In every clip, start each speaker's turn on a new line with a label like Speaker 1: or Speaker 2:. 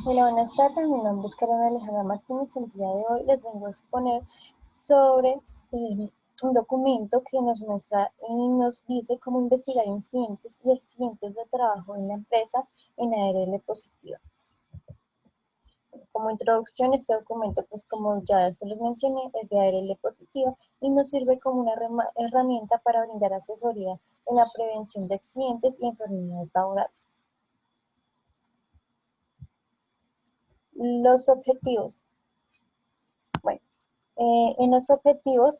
Speaker 1: Hola, buenas tardes. Mi nombre es Carolina Alejandra Martínez. El día de hoy les vengo a exponer sobre un documento que nos muestra y nos dice cómo investigar incidentes y accidentes de trabajo en la empresa en ARL Positiva. Como introducción, este documento, pues como ya se los mencioné, es de ARL Positiva y nos sirve como una herramienta para brindar asesoría en la prevención de accidentes y enfermedades laborales. Los objetivos. Bueno, en los objetivos,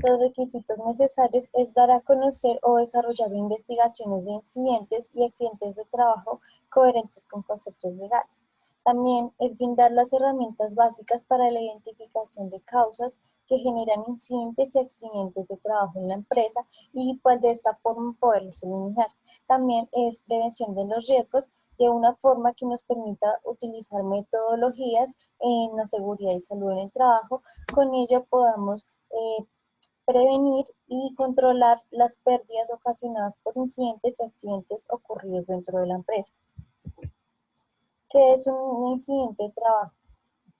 Speaker 1: los requisitos necesarios es dar a conocer o desarrollar investigaciones de incidentes y accidentes de trabajo coherentes con conceptos legales. También es brindar las herramientas básicas para la identificación de causas que generan incidentes y accidentes de trabajo en la empresa y pues de esta forma poderlos eliminar. También es prevención de los riesgos de una forma que nos permita utilizar metodologías en la seguridad y salud en el trabajo. Con ello podamos prevenir y controlar las pérdidas ocasionadas por incidentes y accidentes ocurridos dentro de la empresa. ¿Qué es un incidente de trabajo?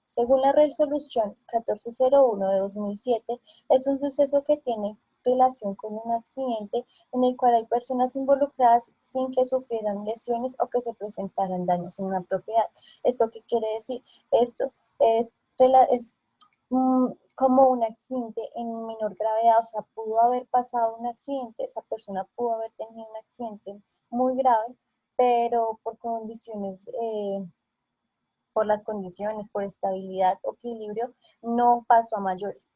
Speaker 1: Según la resolución 1401 de 2007, es un suceso que tiene relación con un accidente en el cual hay personas involucradas sin que sufrieran lesiones o que se presentaran daños en una propiedad. ¿Esto qué quiere decir? Esto es como un accidente en menor gravedad, o sea, pudo haber pasado un accidente, esta persona pudo haber tenido un accidente muy grave, pero por las condiciones, por estabilidad o equilibrio, no pasó a mayores.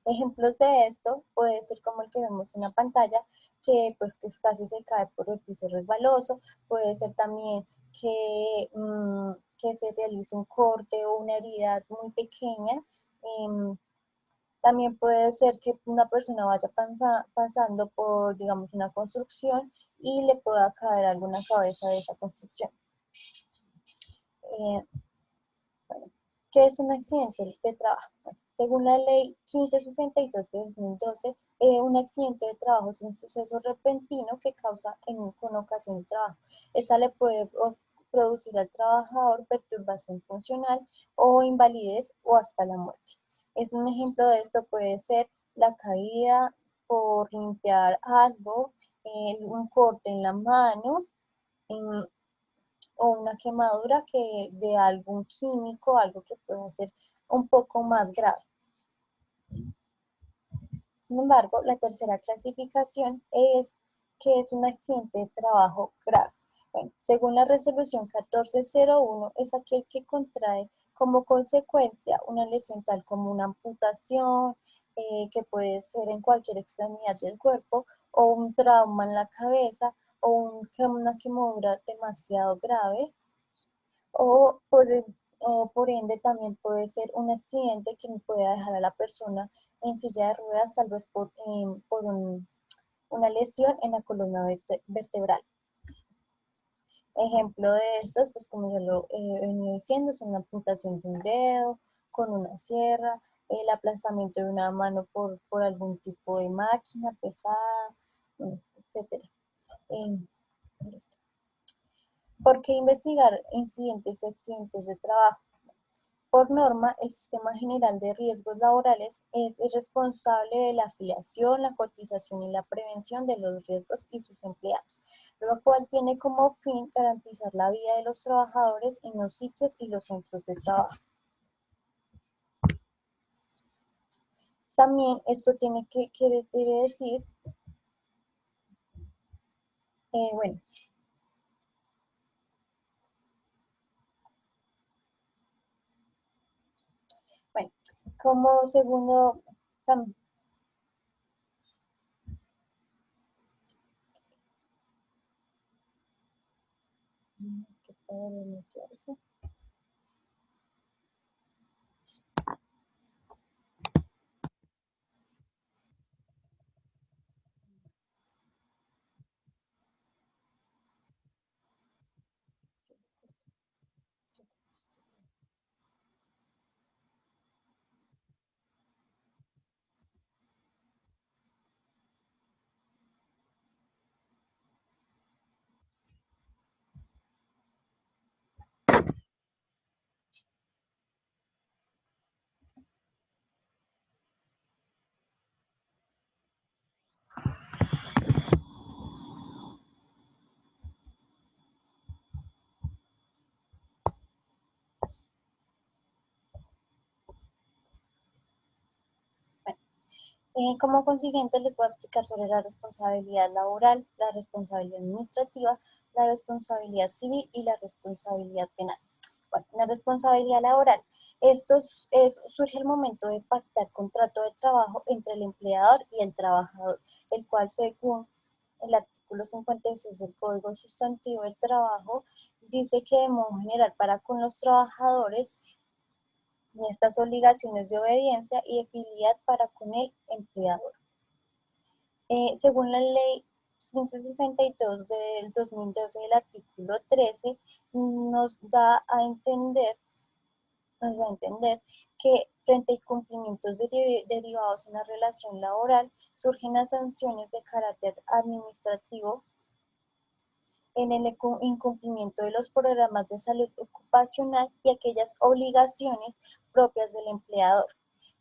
Speaker 1: Ejemplos de esto puede ser como el que vemos en la pantalla, que pues que casi se cae por el piso resbaloso, puede ser también que se realice un corte o una herida muy pequeña. También puede ser que una persona vaya pasando por, digamos, una construcción y le pueda caer alguna cabeza de esa construcción. Eh, bueno, ¿qué es un accidente de trabajo? Bueno, según la ley 1562 de 2012, un accidente de trabajo es un suceso repentino que causa con ocasión de trabajo. Esta le puede producir al trabajador perturbación funcional o invalidez o hasta la muerte. Es un ejemplo de esto puede ser la caída por limpiar algo, un corte en la mano, en, o una quemadura que de algún químico, algo que pueda ser un poco más grave. Sin embargo, la tercera clasificación es que es un accidente de trabajo grave. Bueno, según la resolución 1401, es aquel que contrae como consecuencia una lesión tal como una amputación, que puede ser en cualquier extremidad del cuerpo, o un trauma en la cabeza, o una quemadura demasiado grave, o por ende también puede ser un accidente que pueda dejar a la persona en silla de ruedas, tal vez por una lesión en la columna vertebral. Ejemplo de estas, pues como yo lo he venido diciendo, es una amputación de un dedo con una sierra, el aplastamiento de una mano por algún tipo de máquina pesada, etc. ¿Por qué investigar incidentes y accidentes de trabajo? Por norma, el Sistema General de Riesgos Laborales es el responsable de la afiliación, la cotización y la prevención de los riesgos y sus empleados, lo cual tiene como fin garantizar la vida de los trabajadores en los sitios y los centros de trabajo. También esto quiere decir, bueno, como segundo, Como consiguiente, les voy a explicar sobre la responsabilidad laboral, la responsabilidad administrativa, la responsabilidad civil y la responsabilidad penal. Bueno, la responsabilidad laboral. Surge el momento de pactar contrato de trabajo entre el empleador y el trabajador, el cual, según el artículo 56 del Código Sustantivo del Trabajo, dice que de modo general para con los trabajadores y estas obligaciones de obediencia y de fidelidad para con el empleador. Según la ley 1562 del 2012, el artículo 13 nos da a entender que frente a incumplimientos derivados en la relación laboral, surgen las sanciones de carácter administrativo en el incumplimiento de los programas de salud ocupacional y aquellas obligaciones propias del empleador.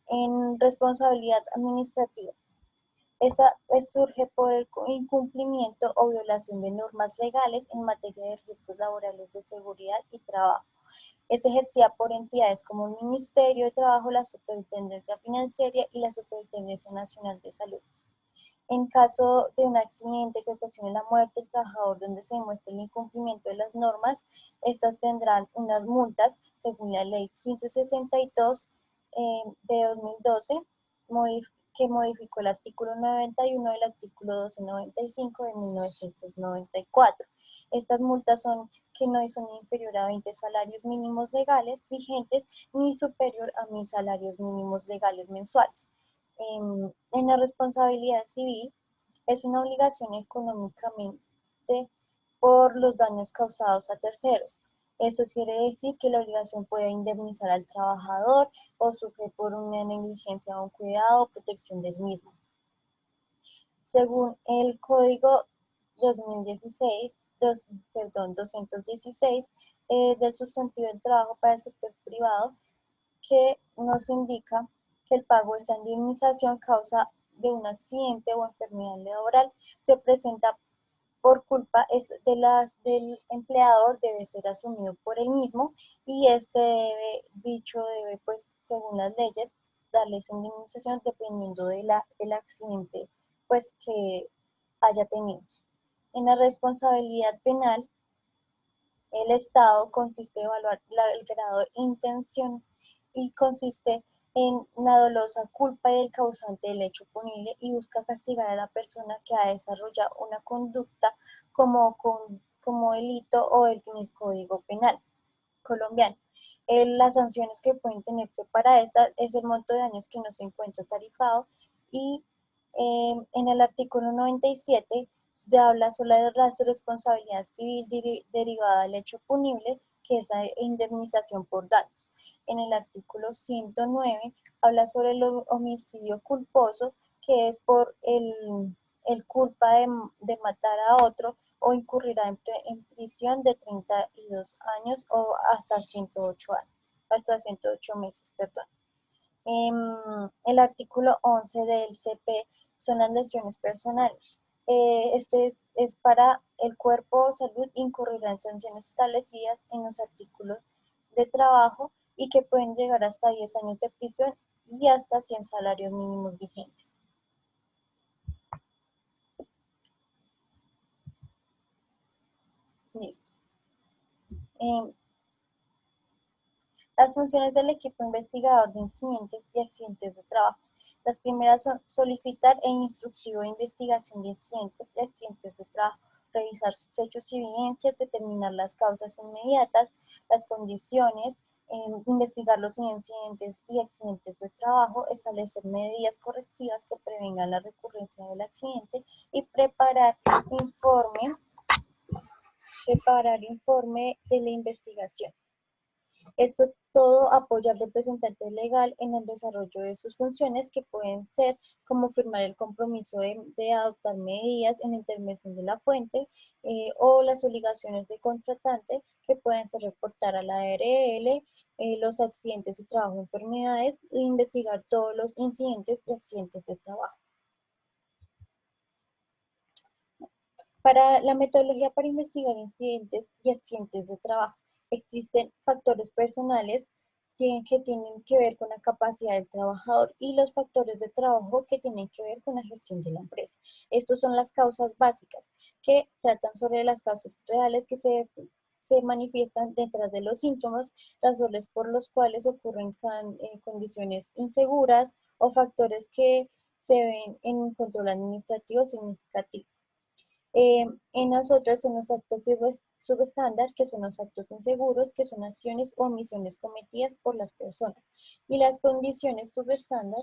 Speaker 1: En responsabilidad administrativa, esta surge por el incumplimiento o violación de normas legales en materia de riesgos laborales de seguridad y trabajo. Es ejercida por entidades como el Ministerio de Trabajo, la Superintendencia Financiera y la Superintendencia Nacional de Salud. En caso de un accidente que ocasione la muerte del trabajador donde se demuestre el incumplimiento de las normas, estas tendrán unas multas según la ley 1562 de 2012, que modificó el artículo 91 del artículo 1295 de 1994. Estas multas son que no son inferior a 20 salarios mínimos legales vigentes ni superior a 1.000 salarios mínimos legales mensuales. En la responsabilidad civil es una obligación económicamente por los daños causados a terceros. Eso quiere decir que la obligación puede indemnizar al trabajador o sufrir por una negligencia o un cuidado o protección del mismo. Según el Código 216 del sustantivo del trabajo para el sector privado, que nos indica que el pago de esta indemnización causa de un accidente o enfermedad laboral se presenta por culpa del empleador debe ser asumido por él mismo y debe, pues, según las leyes, darle esa indemnización dependiendo del accidente, pues, que haya tenido. En la responsabilidad penal, el Estado consiste en evaluar el grado de intención y consiste en la dolosa culpa del causante del hecho punible y busca castigar a la persona que ha desarrollado una conducta como delito o en el Código Penal colombiano. Las sanciones que pueden tenerse para esta es el monto de daños que no se encuentra tarifado y en el artículo 97 se habla sobre la responsabilidad civil derivada del hecho punible, que es la indemnización por daños. En el artículo 109 habla sobre el homicidio culposo, que es por el culpa de matar a otro o incurrirá en prisión de 32 años o hasta 108 años, hasta 108 meses, perdón. El artículo 11 del CP son las lesiones personales. Este es para el cuerpo o salud, incurrirá en sanciones establecidas en los artículos de trabajo y que pueden llegar hasta 10 años de prisión y hasta 100 salarios mínimos vigentes. Listo. Las funciones del equipo investigador de incidentes y accidentes de trabajo. Las primeras son solicitar el instructivo de investigación de incidentes y accidentes de trabajo, revisar sus hechos y evidencias, determinar las causas inmediatas, las condiciones, investigar los incidentes y accidentes de trabajo, establecer medidas correctivas que prevengan la recurrencia del accidente y preparar informe de la investigación. Esto todo apoya al representante legal en el desarrollo de sus funciones, que pueden ser como firmar el compromiso de adoptar medidas en la intervención de la fuente o las obligaciones del contratante, que pueden ser reportar a la ARL los accidentes de trabajo, enfermedades e investigar todos los incidentes y accidentes de trabajo. Para la metodología para investigar incidentes y accidentes de trabajo, existen factores personales tienen que ver con la capacidad del trabajador y los factores de trabajo que tienen que ver con la gestión de la empresa. Estos son las causas básicas que tratan sobre las causas reales que se manifiestan detrás de los síntomas, razones por los cuales ocurren condiciones inseguras o factores que se ven en un control administrativo significativo. En las otras son los actos subestándar, que son los actos inseguros, que son acciones o omisiones cometidas por las personas. Y las condiciones subestándar,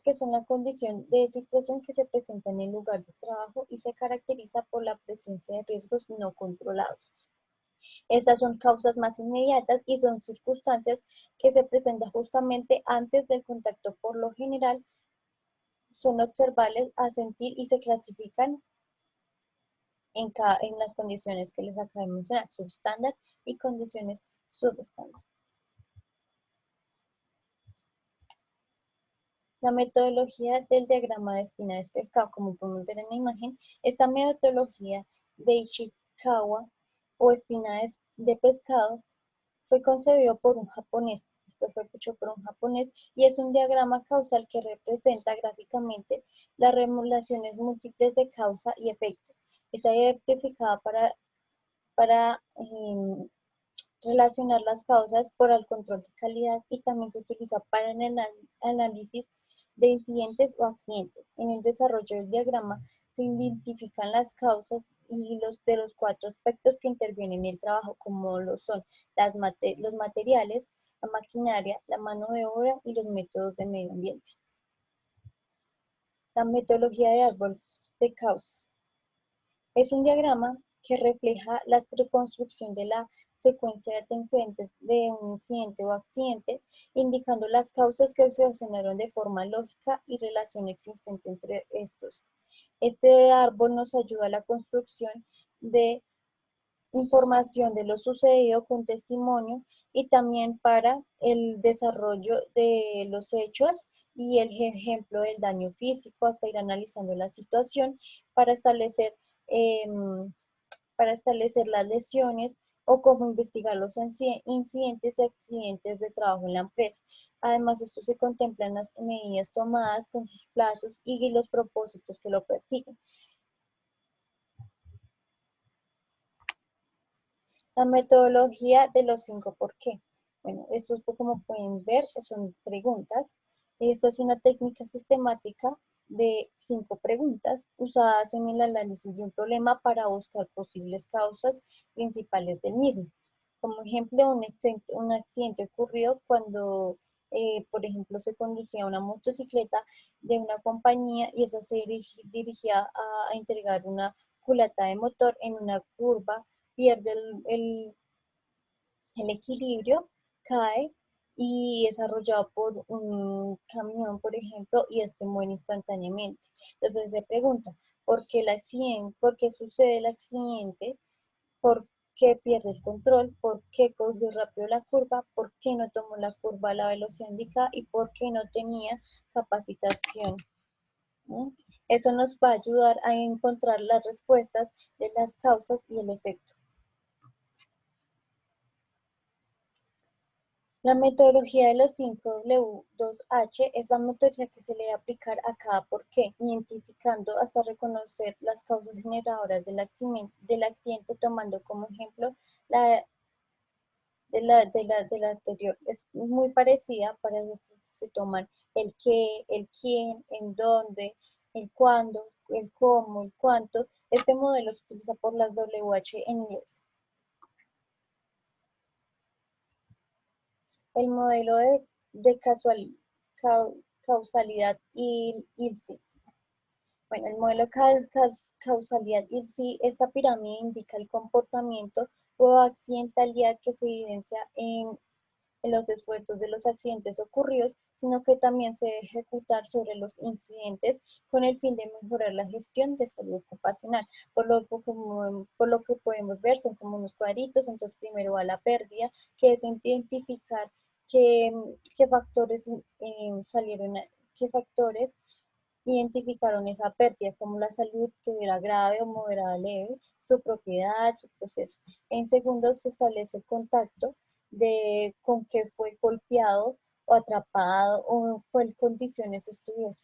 Speaker 1: que son la condición de situación que se presenta en el lugar de trabajo y se caracteriza por la presencia de riesgos no controlados. Estas son causas más inmediatas y son circunstancias que se presentan justamente antes del contacto. Por lo general, son observables a sentir y se clasifican en las condiciones que les acabo de mencionar, subestándar y condiciones subestándar. La metodología del diagrama de espina de pescado, como podemos ver en la imagen, esta metodología de Ichikawa o espina de pescado fue concebido por un japonés. Esto fue hecho por un japonés y es un diagrama causal que representa gráficamente las relaciones múltiples de causa y efecto. Está identificada para relacionar las causas por el control de calidad y también se utiliza para el análisis de incidentes o accidentes. En el desarrollo del diagrama se identifican las causas y los cuatro aspectos que intervienen en el trabajo, como lo son los materiales, la maquinaria, la mano de obra y los métodos de medio ambiente. La metodología de árbol de causas es un diagrama que refleja la reconstrucción de la secuencia de antecedentes de un incidente o accidente, indicando las causas que se ordenaron de forma lógica y relación existente entre estos. Este árbol nos ayuda a la construcción de información de lo sucedido con testimonio y también para el desarrollo de los hechos y el ejemplo del daño físico hasta ir analizando la situación para establecer eh, las lesiones o cómo investigar los incidentes y accidentes de trabajo en la empresa. Además, esto se contempla en las medidas tomadas con sus plazos y los propósitos que lo persiguen. La metodología de los 5 por qué. Bueno, estos como pueden ver son preguntas. Esta es una técnica sistemática de 5 preguntas usadas en el análisis de un problema para buscar posibles causas principales del mismo. Como ejemplo, un accidente ocurrió cuando, por ejemplo, se conducía una motocicleta de una compañía y esa se dirigía a entregar una culata de motor en una curva, pierde el equilibrio, cae y es arrollado por un camión, por ejemplo, y este muere instantáneamente. Entonces se pregunta, ¿por qué el accidente? ¿Por qué sucede el accidente? ¿Por qué pierde el control? ¿Por qué cogió rápido la curva? ¿Por qué no tomó la curva a la velocidad indicada? ¿Y por qué no tenía capacitación? ¿No? Eso nos va a ayudar a encontrar las respuestas de las causas y el efecto. La metodología de los 5W2H es la metodología que se le debe aplicar a cada por qué, identificando hasta reconocer las causas generadoras del accidente tomando como ejemplo la de la anterior. Es muy parecida, para eso se toman el qué, el quién, en dónde, el cuándo, el cómo, el cuánto. Este modelo se utiliza por las WH en inglés. El modelo de causalidad y ILSI. Bueno, el modelo de causalidad ILSI, esta pirámide indica el comportamiento o accidentalidad que se evidencia en los esfuerzos de los accidentes ocurridos, sino que también se debe ejecutar sobre los incidentes con el fin de mejorar la gestión de salud ocupacional. Por lo que podemos ver, son como unos cuadritos, entonces primero va la pérdida, que es identificar qué factores salieron, qué factores identificaron esa pérdida como la salud, que era grave o moderada leve, su propiedad, su proceso. En segundo, se establece el contacto de con qué fue golpeado o atrapado o cuál condiciones estuvieron.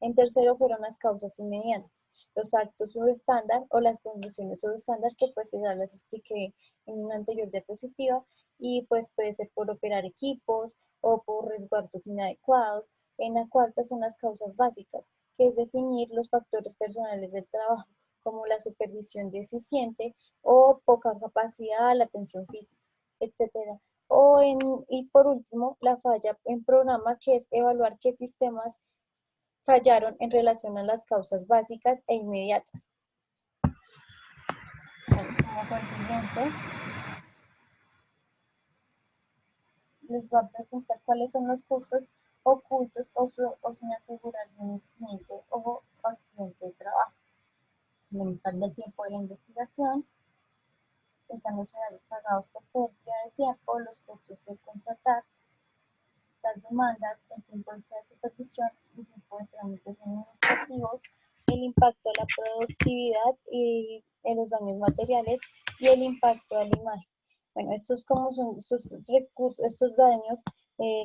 Speaker 1: En tercero fueron las causas inmediatas, los actos subestándar o las condiciones subestándar, que pues ya las expliqué en una anterior diapositiva, y pues puede ser por operar equipos o por resguardos inadecuados. En la cuarta son las causas básicas, que es definir los factores personales del trabajo, como la supervisión deficiente o poca capacidad, la atención física, etcétera. Y por último, la falla en programa, que es evaluar qué sistemas fallaron en relación a las causas básicas e inmediatas. Bueno, como consiguiente, les voy a preguntar cuáles son los costos ocultos o sin asegurar de un accidente o accidente de trabajo. Tenemos el tiempo de la investigación, están los horarios pagados por pérdida de tiempo, los costos de contratar, las demandas, el tiempo de supervisión, el tiempo de trámites administrativos, el impacto a la productividad y en los daños materiales y el impacto a la imagen. Bueno, estos como son estos recursos, estos daños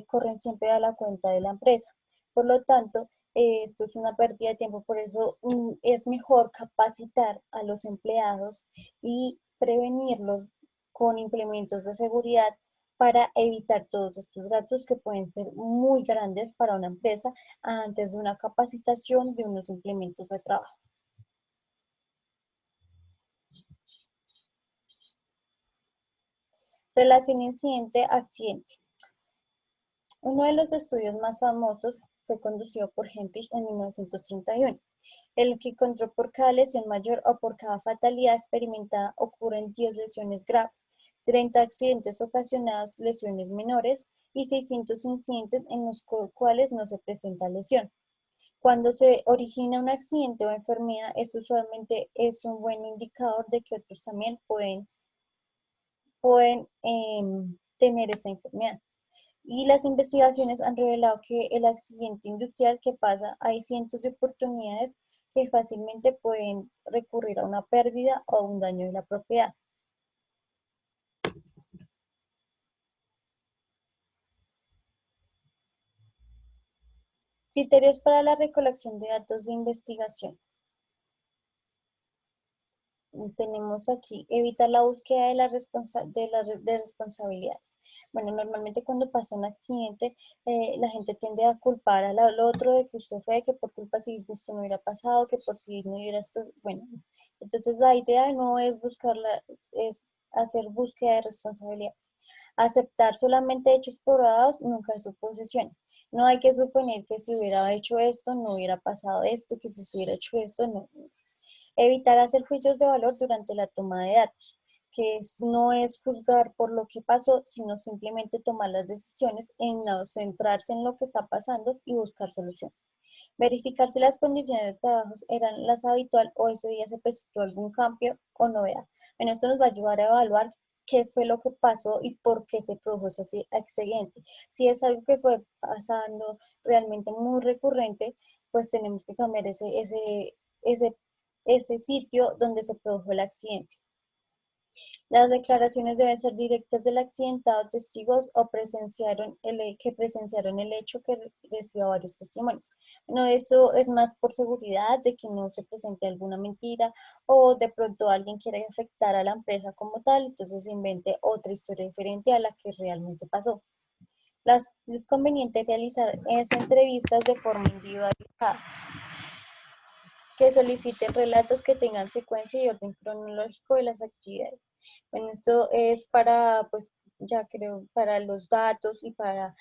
Speaker 1: corren siempre a la cuenta de la empresa. Por lo tanto, esto es una pérdida de tiempo, por eso es mejor capacitar a los empleados y prevenirlos con implementos de seguridad para evitar todos estos gastos que pueden ser muy grandes para una empresa antes de una capacitación de unos implementos de trabajo. Relación incidente-accidente. Uno de los estudios más famosos fue conducido por Henrich en 1931, el que encontró por cada lesión mayor o por cada fatalidad experimentada ocurren 10 lesiones graves, 30 accidentes ocasionados lesiones menores y 600 incidentes en los cuales no se presenta lesión. Cuando se origina un accidente o enfermedad, esto usualmente es un buen indicador de que otros también pueden tener esta enfermedad. Y las investigaciones han revelado que el accidente industrial que pasa, hay cientos de oportunidades que fácilmente pueden recurrir a una pérdida o un daño de la propiedad. Criterios para la recolección de datos de investigación. Tenemos aquí, evitar la búsqueda de responsabilidades. Bueno, normalmente cuando pasa un accidente, la gente tiende a culpar al otro de que usted fue, que por culpa si esto no hubiera pasado, que por si no hubiera esto, bueno. Entonces la idea no es buscarla, es hacer búsqueda de responsabilidades. Aceptar solamente hechos probados, nunca suposiciones. No hay que suponer que si hubiera hecho esto, no hubiera pasado esto, que si se hubiera hecho esto, no. Evitar hacer juicios de valor durante la toma de datos, no es juzgar por lo que pasó, sino simplemente tomar las decisiones en no centrarse en lo que está pasando y buscar solución. Verificar si las condiciones de trabajo eran las habituales o ese día se presentó algún cambio o novedad. Bueno, esto nos va a ayudar a evaluar qué fue lo que pasó y por qué se produjo ese accidente. Si es algo que fue pasando realmente muy recurrente, pues tenemos que cambiar ese ese sitio donde se produjo el accidente. Las declaraciones deben ser directas del accidentado, testigos o que presenciaron el hecho, que reciba varios testimonios. Bueno, esto es más por seguridad de que no se presente alguna mentira o de pronto alguien quiera afectar a la empresa como tal, entonces se invente otra historia diferente a la que realmente pasó. Es conveniente realizar esas entrevistas de forma individualizada, que soliciten relatos que tengan secuencia y orden cronológico de las actividades. Bueno, esto es para, pues, ya creo, para los datos y para,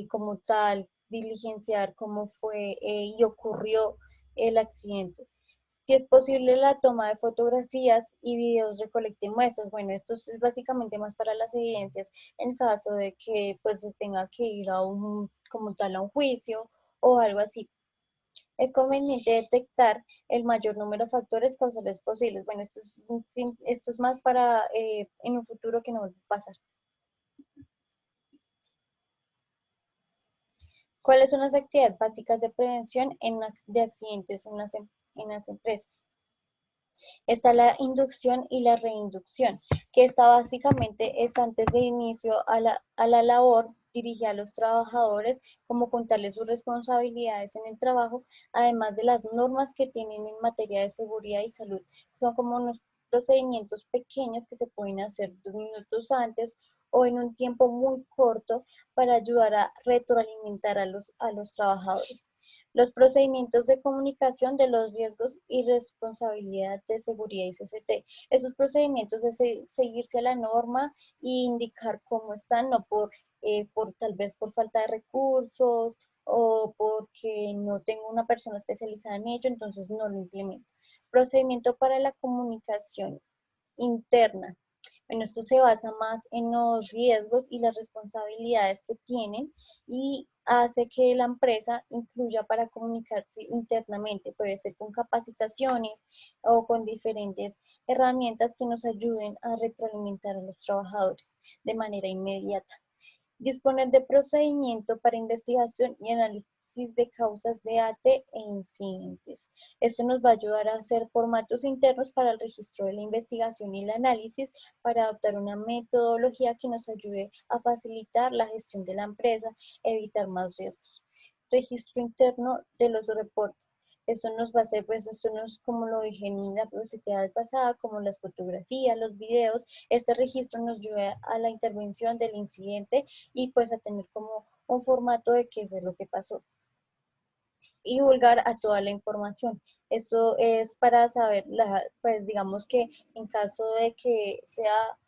Speaker 1: como tal, diligenciar cómo fue y ocurrió el accidente. Si es posible, la toma de fotografías y videos recolecten muestras. Bueno, esto es básicamente más para las evidencias en caso de que pues se tenga que ir a como tal, a un juicio o algo así. Es conveniente detectar el mayor número de factores causales posibles. Bueno, esto es más para en un futuro que no vuelva a pasar. ¿Cuáles son las actividades básicas de prevención de accidentes en las empresas? Está la inducción y la reinducción, que esta básicamente es antes de inicio a la labor, dirigir a los trabajadores, como contarles sus responsabilidades en el trabajo, además de las normas que tienen en materia de seguridad y salud. Son como unos procedimientos pequeños que se pueden hacer 2 minutos antes o en un tiempo muy corto para ayudar a retroalimentar a los trabajadores. Los procedimientos de comunicación de los riesgos y responsabilidad de seguridad y CCT. Esos procedimientos de seguirse a la norma e indicar cómo están, no por tal vez por falta de recursos o porque no tengo una persona especializada en ello, entonces no lo implemento. Procedimiento para la comunicación interna. Bueno, esto se basa más en los riesgos y las responsabilidades que tienen y hace que la empresa incluya para comunicarse internamente, puede ser con capacitaciones o con diferentes herramientas que nos ayuden a retroalimentar a los trabajadores de manera inmediata. Disponer de procedimiento para investigación y análisis de causas de AT e incidentes. Esto nos va a ayudar a hacer formatos internos para el registro de la investigación y el análisis, para adoptar una metodología que nos ayude a facilitar la gestión de la empresa, evitar más riesgos. Registro interno de los reportes. Eso nos va a hacer, pues esto no es como lo dije en la diapositiva pasada, como las fotografías, los videos. Este registro nos ayuda a la intervención del incidente y pues a tener como un formato de qué fue lo que pasó. Y divulgar a toda la información. Esto es para saber, pues digamos que en caso de que sea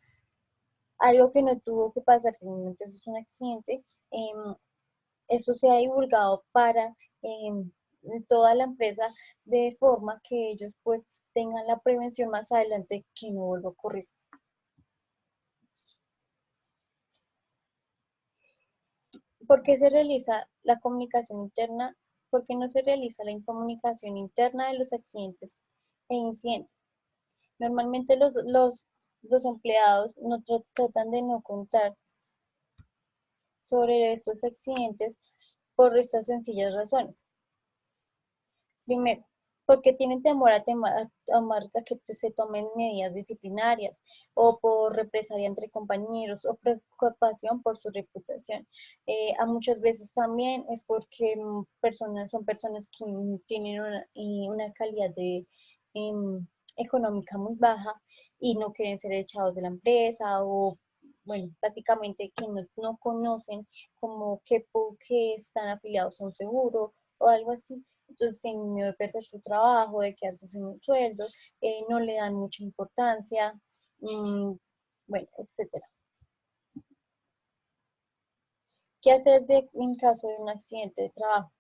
Speaker 1: algo que no tuvo que pasar, que realmente eso es un accidente, eso se ha divulgado para toda la empresa de forma que ellos pues tengan la prevención más adelante que no vuelva a ocurrir. ¿Por qué se realiza la comunicación interna? ¿Por qué no se realiza la comunicación interna de los accidentes e incidentes? Normalmente los empleados no tratan de no contar sobre estos accidentes por estas sencillas razones. Primero, porque tienen temor a que se tomen medidas disciplinarias o por represalia entre compañeros o preocupación por su reputación. A muchas veces también es porque son personas que tienen una calidad em, económica muy baja y no quieren ser echados de la empresa o, bueno, básicamente que no conocen como que están afiliados a un seguro o algo así. Entonces tienen miedo de perder su trabajo, de quedarse sin un sueldo, no le dan mucha importancia, bueno, etcétera. ¿Qué hacer en caso de un accidente de trabajo?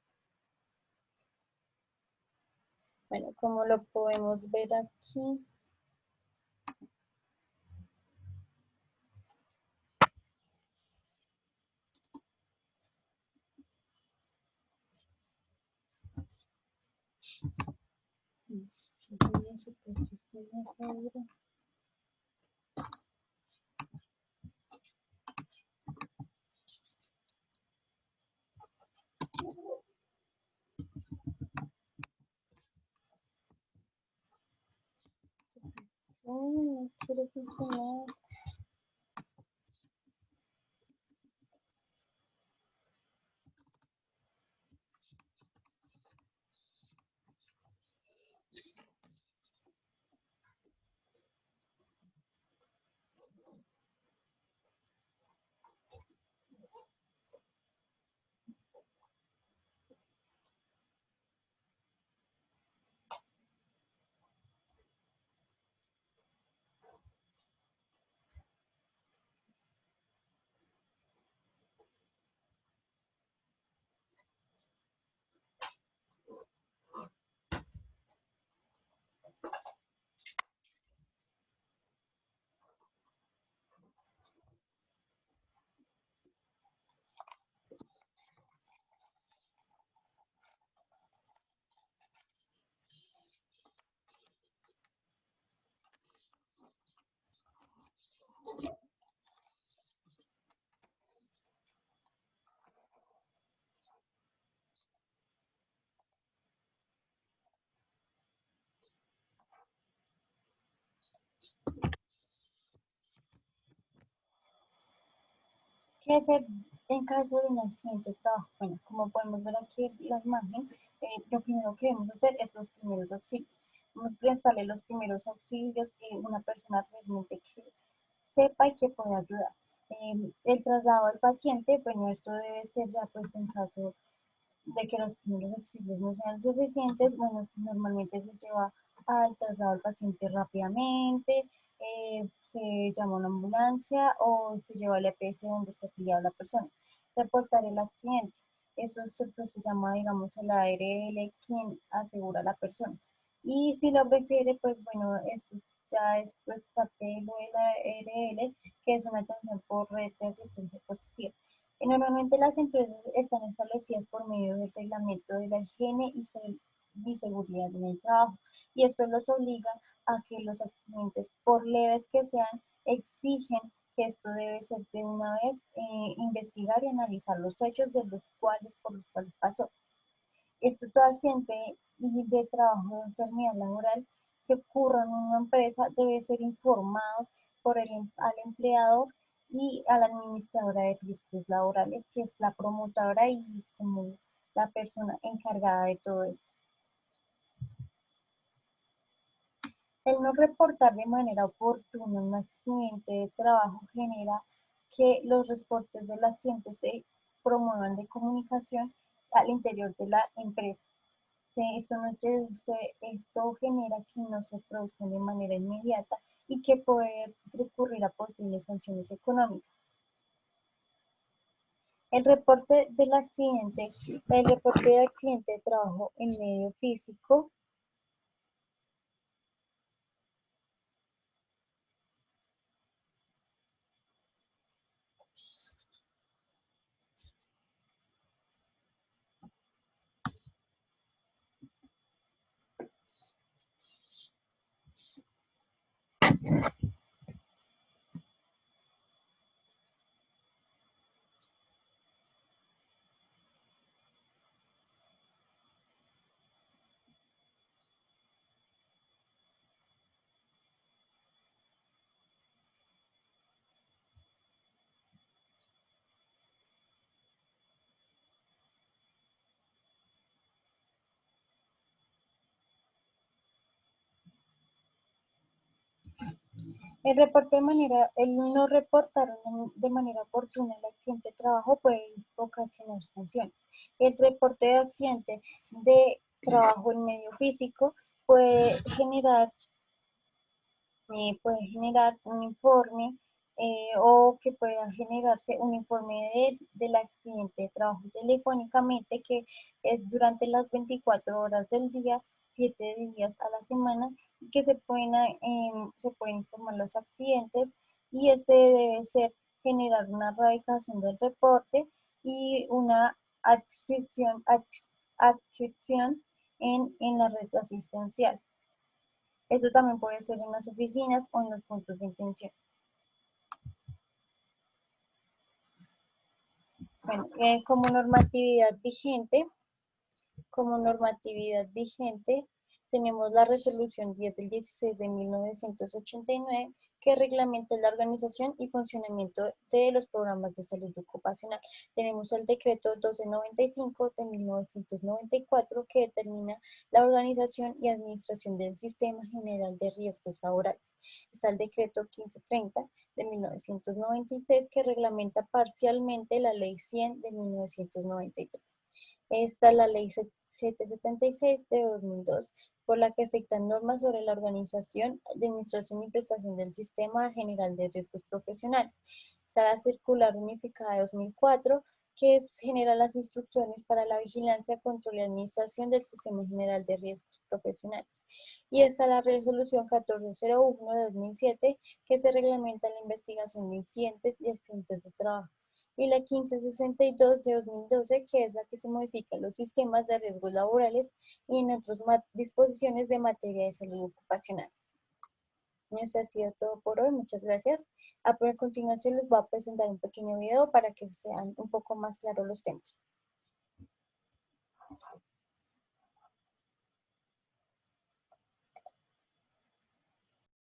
Speaker 1: Bueno, como lo podemos ver aquí, no quiere funcionar. ¿Qué hacer en caso de un accidente de trabajo? Bueno, como podemos ver aquí en la imagen, lo primero que debemos hacer es los primeros auxilios. Vamos a prestarle los primeros auxilios que una persona realmente que sepa y que pueda ayudar. El traslado del paciente, bueno, esto debe ser ya pues en caso de que los primeros auxilios no sean suficientes, bueno, normalmente se lleva al traslado del paciente rápidamente, se llama a una ambulancia o se lleva al EPS donde está afiliado la persona. Reportar el accidente. Eso pues, se llama, digamos, el ARL, quien asegura a la persona. Y si lo prefiere, pues bueno, esto ya es pues parte de lo de la ARL, que es una atención por red de asistencia positiva. Normalmente las empresas están establecidas por medio del reglamento de la higiene y seguridad en el trabajo, y esto los obliga a que los accidentes, por leves que sean, exigen que esto debe ser de una vez investigar y analizar los hechos por los cuales pasó. Esto todo accidente y de trabajo de enfermedad laboral que ocurra en una empresa debe ser informado por al empleador y a la administradora de riesgos laborales, que es la promotora y como la persona encargada de todo esto. El no reportar de manera oportuna un accidente de trabajo genera que los reportes del accidente se promuevan de comunicación al interior de la empresa. Esto genera que no se produzcan de manera inmediata y que puede recurrir a posibles sanciones económicas. El reporte de accidente de trabajo en medio físico. El no reportar de manera oportuna el accidente de trabajo puede ocasionar sanciones. El reporte de accidente de trabajo en medio físico puede generar un informe o que pueda generarse un informe del accidente de trabajo telefónicamente, que es durante las 24 horas del día, 7 días a la semana, que se pueden informar los accidentes, y este debe ser generar una erradicación del reporte y una adscripción en la red asistencial. Eso también puede ser en las oficinas o en los puntos de intención. Bueno, como normatividad vigente, tenemos la resolución 10 del 16 de 1989 que reglamenta la organización y funcionamiento de los programas de salud ocupacional. Tenemos el decreto 1295 de 1994 que determina la organización y administración del Sistema General de Riesgos Laborales. Está el decreto 1530 de 1996 que reglamenta parcialmente la ley 100 de 1993. Está la Ley 776 de 2002, por la que se dictan normas sobre la organización, administración y prestación del Sistema General de Riesgos Profesionales. Está la Circular Unificada de 2004, que genera las instrucciones para la vigilancia, control y administración del Sistema General de Riesgos Profesionales. Y está la Resolución 1401 de 2007, que se reglamenta la investigación de incidentes y accidentes de trabajo, y la 1562 de 2012, que es la que se modifica los sistemas de riesgos laborales y en otras disposiciones de materia de salud ocupacional. Esto ha sido todo por hoy, muchas gracias. A continuación les voy a presentar un pequeño video para que sean un poco más claros los temas.